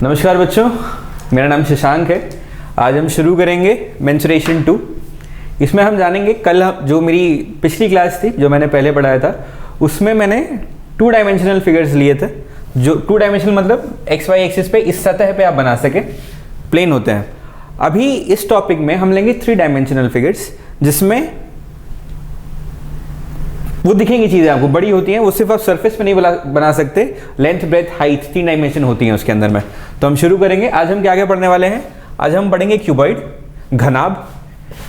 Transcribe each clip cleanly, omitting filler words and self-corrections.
नमस्कार बच्चों, मेरा नाम शशांक है। आज हम शुरू करेंगे मेंसुरेशन 2। इसमें हम जानेंगे, कल जो मेरी पिछली क्लास थी जो मैंने पहले पढ़ाया था उसमें मैंने 2 डायमेंशनल फिगर्स लिए थे। जो 2 डायमेंशनल मतलब एक्स वाई एक्सिस पे इस सतह पे आप बना सके, प्लेन होते हैं। अभी इस टॉपिक में हम लेंगे 3 डायमेंशनल फिगर्स, जिसमें वो दिखेंगी चीज़ें आपको बड़ी होती हैं, वो सिर्फ आप सरफेस पे नहीं बना सकते। लेंथ, ब्रेथ, हाइट 3 डायमेंशन होती हैं उसके अंदर में। तो हम शुरू करेंगे। आज हम क्या क्या पढ़ने वाले हैं? आज हम पढ़ेंगे क्यूबॉइड, घनाभ।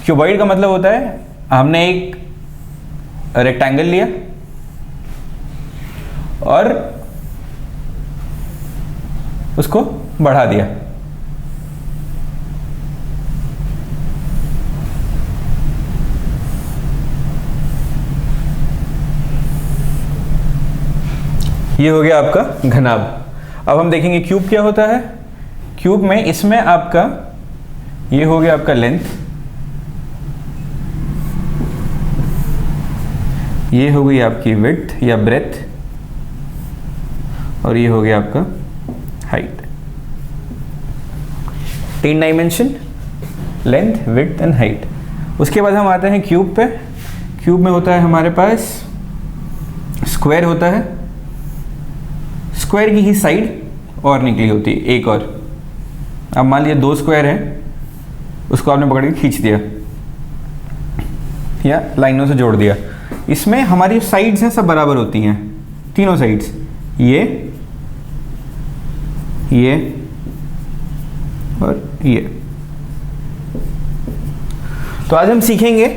क्यूबॉइड का मतलब होता है हमने एक रेक्टेंगल लिया और उसको बढ़ा दिया। ये हो गया आपका घनाभ। अब हम देखेंगे क्यूब क्या होता है। क्यूब में इसमें आपका ये हो गया आपका लेंथ, ये हो गई आपकी विड्थ या ब्रेथ, और ये हो गया आपका height. 3 dimension, length, width and height. उसके बाद हम आते हैं क्यूब पे। क्यूब में होता है हमारे पास स्क्वायर होता है। स्क्वायर की ही साइड और निकली होती है, एक और। अब मान लीजिए 2 स्क्वायर है, उसको आपने पकड़ के खींच दिया या लाइनों से जोड़ दिया। इसमें हमारी साइड्स हैं सब बराबर होती हैं, तीनों साइड्स, ये और ये। तो आज हम सीखेंगे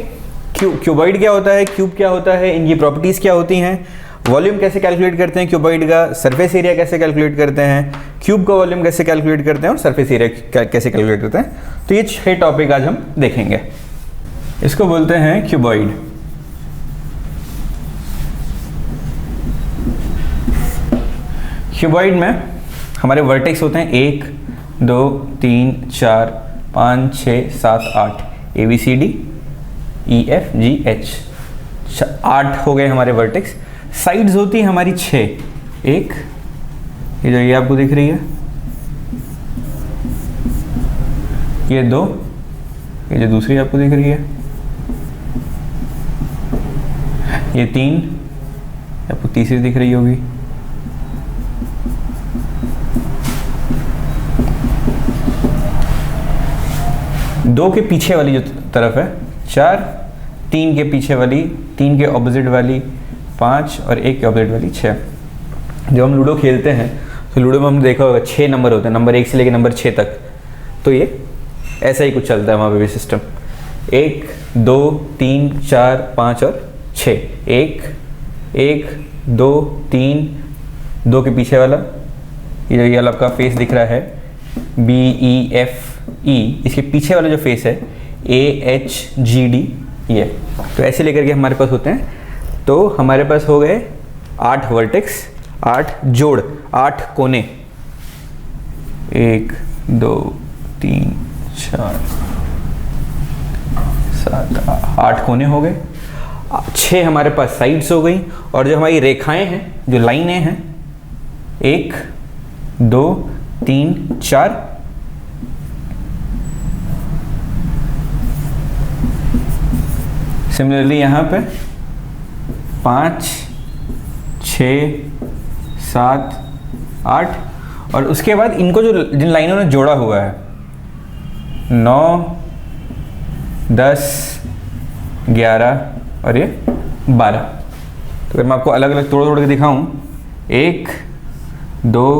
क्यूबॉइड क्या होता है, क्यूब क्या होता है, इनकी प्रॉपर्टीज क्या होती हैं, वॉल्यूम कैसे कैलकुलेट करते हैं क्यूबॉइड का, सरफेस एरिया कैसे कैलकुलेट करते हैं, क्यूब का वॉल्यूम कैसे कैलकुलेट करते हैं और सरफेस एरिया कैसे कैलकुलेट करते हैं। तो ये 6 टॉपिक आज हम देखेंगे। इसको बोलते हैं क्यूबॉइड। क्यूबॉइड में हमारे वर्टेक्स होते हैं 1 2 3 4 5 6 7 8, ABCD EFGH, 8 हो गए हमारे वर्टेक्स। साइड्स होती है हमारी 6, एक ये जो ये आपको दिख रही है, ये 2, ये जो दूसरी आपको दिख रही है, ये 3, आपको तीसरी दिख रही होगी, दो के पीछे वाली जो तरफ है 4, 3 के पीछे वाली, 3 के ऑपोजिट वाली 5 और 1 के ऑपोजिट वाली 6। जब हम लूडो खेलते हैं तो लूडो में हमने देखा होगा 6 नंबर होते हैं, नंबर 1 से लेकर नंबर 6 तक। तो ये ऐसा ही कुछ चलता है वहाँ पे भी सिस्टम। 1 2 3 4 5 और 6, 1 1 2 3, 2 के पीछे वाला ये वाला आपका फेस दिख रहा है BEFE, इसके पीछे वाला जो फेस है AHGD, ये। तो ऐसे लेकर के हमारे पास होते हैं। तो हमारे पास हो गए 8 वर्टेक्स, 8 जोड़, 8 कोने, 1 2 3 4 7 8 कोने हो गए। 6 हमारे पास साइड्स हो गई, और जो हमारी रेखाएं हैं, जो लाइनें हैं, 1 2 3 4। सिमिलरली यहाँ पे 5 6 7 8, और उसके बाद इनको जो जिन लाइनों ने जोड़ा हुआ है 9 10 11 और ये 12। तो अगर मैं आपको अलग अलग तोड़ के दिखाऊं, 1 2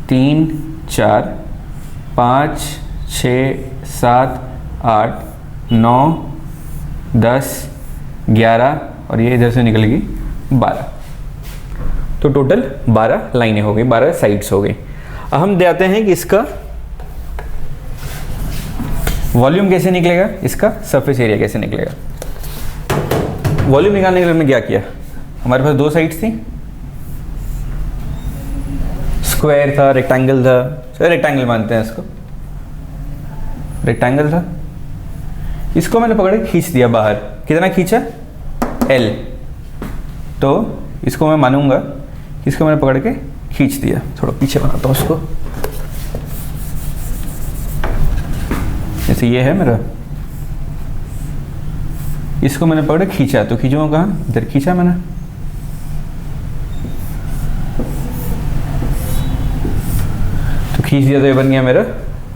3 4 5 6 7 8 9 10 11 और ये इधर से निकलेगी 12। तो टोटल 12 लाइनें हो गई, 12 साइड्स हो गई। अब हम देखते हैं कि इसका वॉल्यूम कैसे निकलेगा, इसका सरफेस एरिया कैसे निकलेगा। वॉल्यूम निकालने के लिए हमने क्या किया, हमारे पास 2 साइड्स थी, स्क्वायर था, रेक्टेंगल था, चलो रेक्टेंगल मानते हैं इसको, रेक्टेंगल था। इसको मैंने पकड़ के खींच दिया बाहर। कितना खींचा? L। तो इसको मैं मानूंगा, इसको मैंने पकड़ के खींच दिया। थोड़ा पीछे बनाता हूँ उसको। जैसे ये है मेरा, इसको मैंने पकड़ खींचा, तो खींचूंगा कहाँ, इधर खींचा मैंने, तो खींच दिया, तो ये बन गया मेरा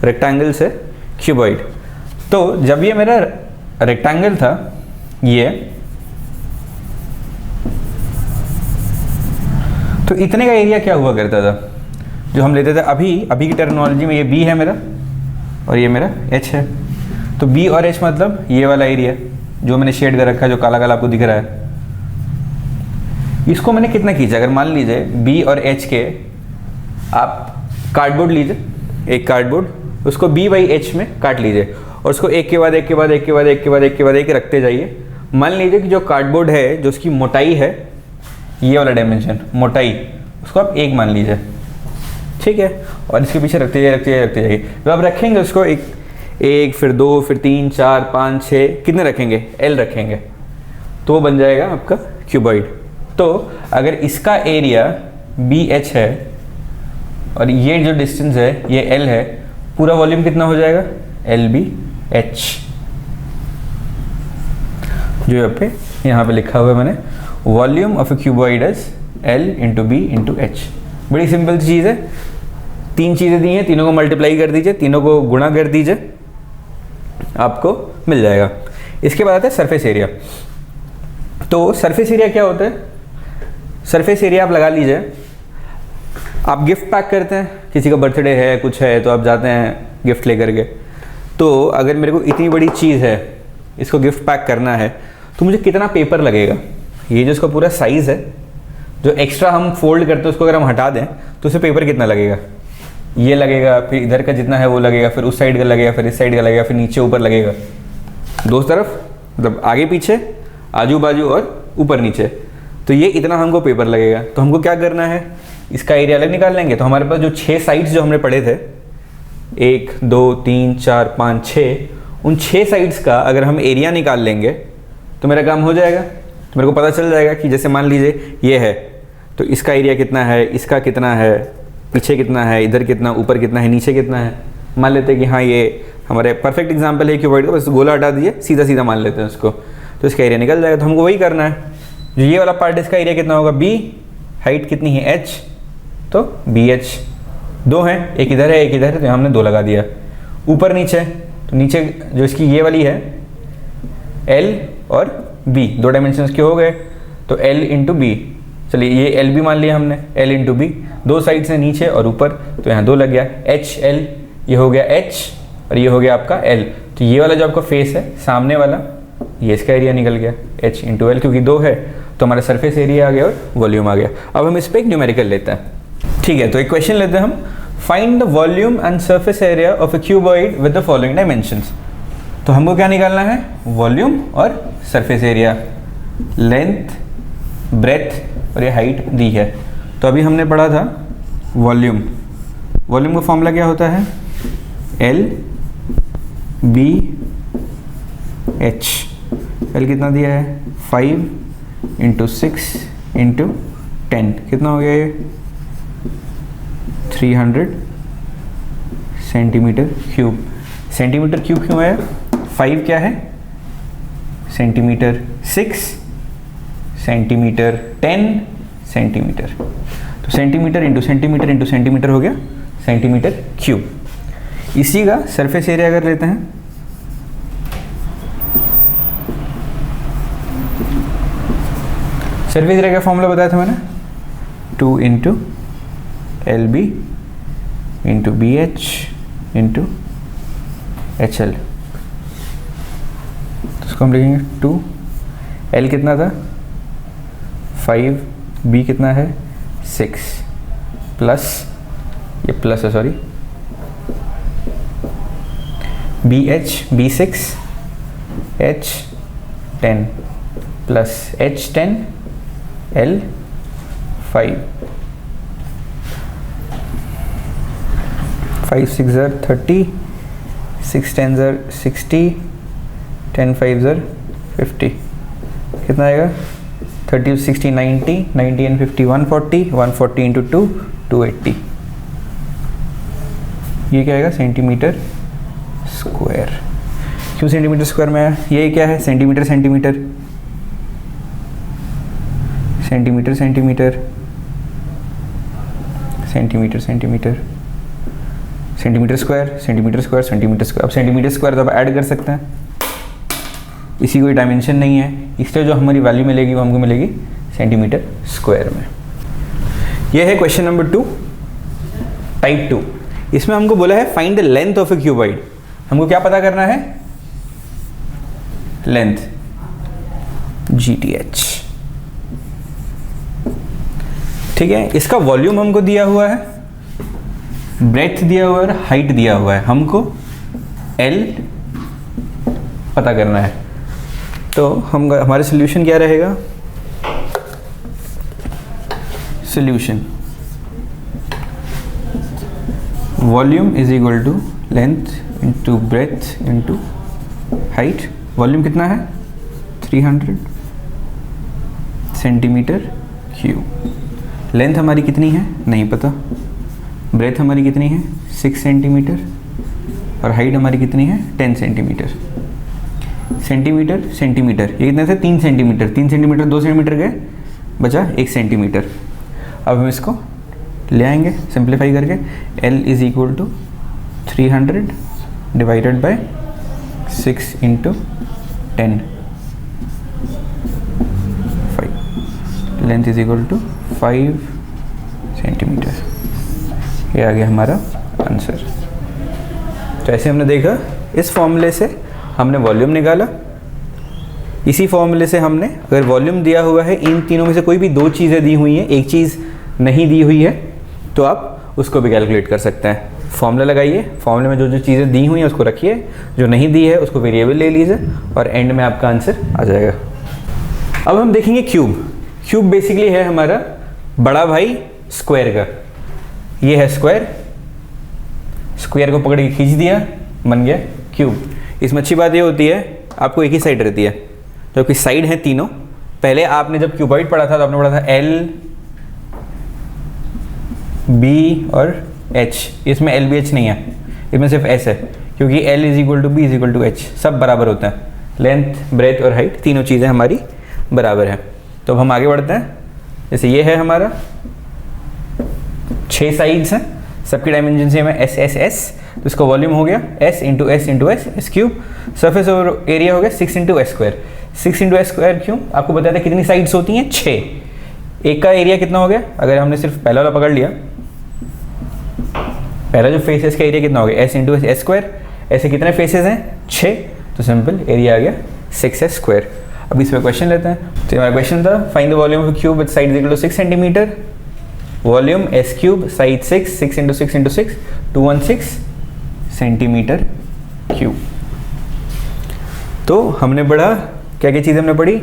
रेक्टेंगल से क्यूबॉइड। तो जब ये मेरा रेक्टेंगल था, ये तो इतने का एरिया क्या हुआ करता था जो हम लेते थे, अभी की टर्मिनोलॉजी में ये बी है मेरा और ये मेरा एच है। तो बी और एच मतलब ये वाला एरिया जो मैंने शेड कर रखा है, जो काला काला आपको दिख रहा है, इसको मैंने कितना खींचा। अगर मान लीजिए बी और एच के आप कार्डबोर्ड लीजिए, एक कार्डबोर्ड, उसको बी बाई एच में काट लीजिए और उसको एक के बाद एक के बाद एक के बाद एक के बाद एक के बाद एक रखते जाइए। मान लीजिए कि जो कार्डबोर्ड है, जो उसकी मोटाई है, ये वाला डायमेंशन मोटाई, उसको आप एक मान लीजिए, ठीक है, और इसके पीछे रखते जाइए रखते जाइए रखते जाइए। तो आप रखेंगे उसको एक फिर 2 फिर 3 4 5 6 कितने रखेंगे, एल रखेंगे, तो वो बन जाएगा आपका क्यूबॉइड। तो अगर इसका एरिया बी एच है और ये जो डिस्टेंस है ये एल है, पूरा वॉल्यूम कितना हो जाएगा, एल बी एच, जो यहाँ पे लिखा हुआ है मैंने, volume of a cuboid is L into B into H. बड़ी सिंपल चीज़ है, 3 चीज़ें दी हैं, तीनों को मल्टीप्लाई कर दीजिए, तीनों को गुणा कर दीजिए, आपको मिल जाएगा। इसके बाद आता है सरफेस एरिया। तो सरफेस एरिया क्या होता है, सरफेस एरिया आप लगा लीजिए, आप गिफ्ट पैक करते हैं, किसी का बर्थडे है कुछ है तो आप जाते हैं गिफ्ट लेकर के, तो अगर मेरे को इतनी बड़ी चीज़ है, इसको गिफ्ट पैक करना है, तो मुझे कितना पेपर लगेगा, ये जो इसका पूरा साइज़ है, जो एक्स्ट्रा हम फोल्ड करते हैं उसको अगर हम हटा दें तो उसे पेपर कितना लगेगा, ये लगेगा, फिर इधर का जितना है वो लगेगा, फिर उस साइड का लगेगा, फिर इस साइड का लगेगा, फिर नीचे ऊपर लगेगा, दो तरफ, मतलब आगे पीछे, आजू बाजू और ऊपर नीचे, तो ये इतना हमको पेपर लगेगा। तो हमको क्या करना है, इसका एरिया अलग निकाल लेंगे। तो हमारे पास जो 6 साइड्स जो हमने पढ़े थे, 1 2 3 4 5 6, उन 6 साइड्स का अगर हम एरिया निकाल लेंगे तो मेरा काम हो जाएगा। तो मेरे को पता चल जाएगा कि जैसे मान लीजिए ये है, तो इसका एरिया कितना है, इसका कितना है, पीछे कितना है, इधर कितना, ऊपर कितना है, नीचे कितना है। मान लेते हैं कि हाँ ये हमारे परफेक्ट एग्जांपल है क्यूबॉइड का, बस गोला हटा दिए, सीधा सीधा मान लेते हैं उसको, तो इसका एरिया निकल जाएगा। तो हमको वही करना है, जो ये वाला पार्ट, इसका एरिया कितना होगा, बी, हाइट कितनी है एच, तो बी एच, 2 हैं, एक इधर है एक इधर है, तो हमने 2 लगा दिया। ऊपर नीचे, तो नीचे जो इसकी ये वाली है एल और बी, 2 डायमेंशन के हो गए, तो एल इंटू बी, चलिए ये एल बी मान लिया हमने, एल इंटू बी, 2 साइड से नीचे और ऊपर, तो यहाँ 2 लग गया, एच एल, ये हो गया एच और ये हो गया आपका एल। तो ये वाला जो आपका फेस है सामने वाला, ये इसका एरिया निकल गया एच इंटू एल, क्योंकि 2 है तो हमारा सरफेस एरिया आ गया और वॉल्यूम आ गया। अब हम इस पर एक न्यूमेरिकल लेते हैं, ठीक है। तो एक क्वेश्चन लेते हैं हम, find the volume and surface area of a cuboid with the following dimensions. तो हमको क्या निकालना है, वॉल्यूम और सरफेस एरिया, लेंथ, ब्रेथ और ये हाइट दी है। तो अभी हमने पढ़ा था वॉल्यूम, वॉल्यूम का फॉर्मूला क्या होता है, एल बी एच। एल कितना दिया है, 5 इंटू 6 इंटू 10, कितना हो गया ये, 300 सेंटीमीटर क्यूब। सेंटीमीटर क्यूब क्यों है, 5 क्या है सेंटीमीटर, 6 सेंटीमीटर, 10 सेंटीमीटर, तो centimetre into centimetre into centimetre हो गया सेंटीमीटर क्यूब। इसी का सरफेस एरिया अगर लेते हैं, सरफेस एरिया का फॉर्मूला बताया था मैंने, 2 into L B into B H into H L. तो इसको हम लिखेंगे 2, एल कितना था 5, बी कितना है 6, प्लस ये प्लस है sorry, B H, B 6, H 10 plus H 10, L 5, 5 6 30, 6 10 60, 10 5 50, कितना आएगा 30 60 90, 90 and 50 140, 140 इंटू 2 280, ये क्या आएगा सेंटीमीटर स्क्वायर। क्यों सेंटीमीटर स्क्वायर में आया? ये क्या है? Centimetre centimetre centimetre centimetre centimetre centimetre centimetre square centimetre square centimetre square. अब सेंटीमीटर स्क्वायर तो आप ऐड कर सकते हैं, इसी कोई डायमेंशन नहीं है, इसलिए जो हमारी वैल्यू मिलेगी वो हमको मिलेगी सेंटीमीटर स्क्वायर में। यह है क्वेश्चन नंबर 2 टाइप 2। इसमें हमको बोला है find the length of a cuboid. हमको क्या पता करना है? Length GTH। ठीक है, इसका वॉल्यूम हमको दिया हुआ है, ब्रेथ दिया हुआ है और हाइट दिया हुआ है। हमको L पता करना है। तो हम हमारे सोल्यूशन क्या रहेगा? Solution volume is equal to length into breadth into height. Volume कितना है? 300 सेंटीमीटर क्यूब। लेंथ हमारी कितनी है? नहीं पता। ब्रेथ हमारी कितनी है? 6 सेंटीमीटर। और हाइट हमारी कितनी है? 10 सेंटीमीटर। सेंटीमीटर सेंटीमीटर, ये कितने थे? 3 सेंटीमीटर। 3 सेंटीमीटर 2 सेंटीमीटर गए, बचा 1 सेंटीमीटर। अब हम इसको ले आएंगे सिंप्लीफाई करके। L is equal to 300 divided by 6 into 10 5। Length is equal to 5 centimetre. ये आ गया हमारा आंसर। तो ऐसे हमने देखा, इस फॉर्मूले से हमने वॉल्यूम निकाला। इसी फॉर्मूले से हमने, अगर वॉल्यूम दिया हुआ है, इन तीनों में से कोई भी 2 चीज़ें दी हुई हैं, एक चीज़ नहीं दी हुई है, तो आप उसको भी कैलकुलेट कर सकते हैं। फॉर्मूला लगाइए, फॉर्मूले में जो जो चीज़ें दी हुई हैं उसको रखिए, जो नहीं दी है उसको वेरिएबल ले लीजिए और एंड में आपका आंसर आ जाएगा। अब हम देखेंगे क्यूब। क्यूब बेसिकली है हमारा बड़ा भाई स्क्वायर का। ये है स्क्वायर, स्क्वायर को पकड़ के खींच दिया, बन गया क्यूब। इसमें अच्छी बात ये होती है, आपको एक ही साइड रहती है, जबकि साइड है तीनों। पहले आपने जब क्यूबॉइड पढ़ा था तो आपने पढ़ा था L, B और H। इसमें L, B, H नहीं है, इसमें सिर्फ S है, क्योंकि L is equal to B is equal to H, सब बराबर होता है। लेंथ, ब्रेथ और हाइट तीनों चीज़ें हमारी बराबर हैं। तो अब हम आगे बढ़ते हैं। जैसे ये है हमारा 6 साइड्स हैं, सबकी डायमेंशन सेम है S, S, S। तो इसका वॉल्यूम हो गया S into S into S, S cube. Surface और एरिया हो गया 6 into S square. 6 into S square क्यों? आपको बताया था कितनी साइड्स होती हैं? 6। एक का एरिया कितना हो गया? अगर हमने सिर्फ पहला वाला पकड़ लिया, पहला जो फेस है इसका एरिया कितना हो गया? S into S square. ऐसे कितने फेसेस हैं? 6। तो सिंपल एरिया आ गया 6S स्क्वायर। अब इस पर क्वेश्चन लेते हैं। तो हमारा क्वेश्चन था find the volume of cube with side equal to 6 centimetre. Volume S cube, side 6, 6 into 6 into 6, 216 centimetre cube. तो हमने पढ़ा, क्या क्या चीज़ें हमने पढ़ी?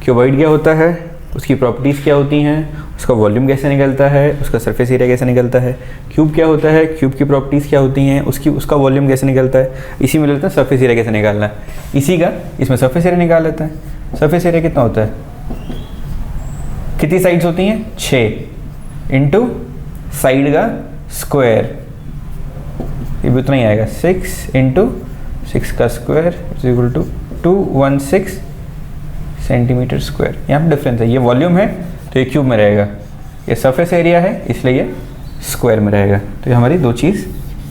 क्यूबॉइड क्या होता है, उसकी प्रॉपर्टीज़ क्या होती हैं, उसका वॉल्यूम कैसे निकलता है, उसका सरफेस एरिया कैसे निकलता है। क्यूब क्या होता है, क्यूब की प्रॉपर्टीज़ क्या होती हैं, उसका वॉल्यूम कैसे निकलता है। इसी में लेते हैं सरफेस एरिया कैसे निकालना है, इसी का इसमें सरफेस एरिया निकाल लेते हैं। सरफेस एरिया कितना होता है? कितनी साइड्स होती हैं? 6 इंटू साइड का स्क्वायर, ये भी उतना ही आएगा 6 इंटू 6 का square is equal to 216 centimetre square. यहाँ पे डिफरेंस है, ये वॉल्यूम है तो ये क्यूब में रहेगा, ये सरफेस एरिया है इसलिए ये स्क्वायर में रहेगा। तो ये हमारी 2 चीज़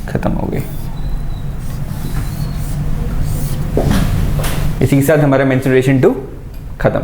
खत्म हो गई। इसी के साथ हमारा मेंसुरेशन 2 खत्म।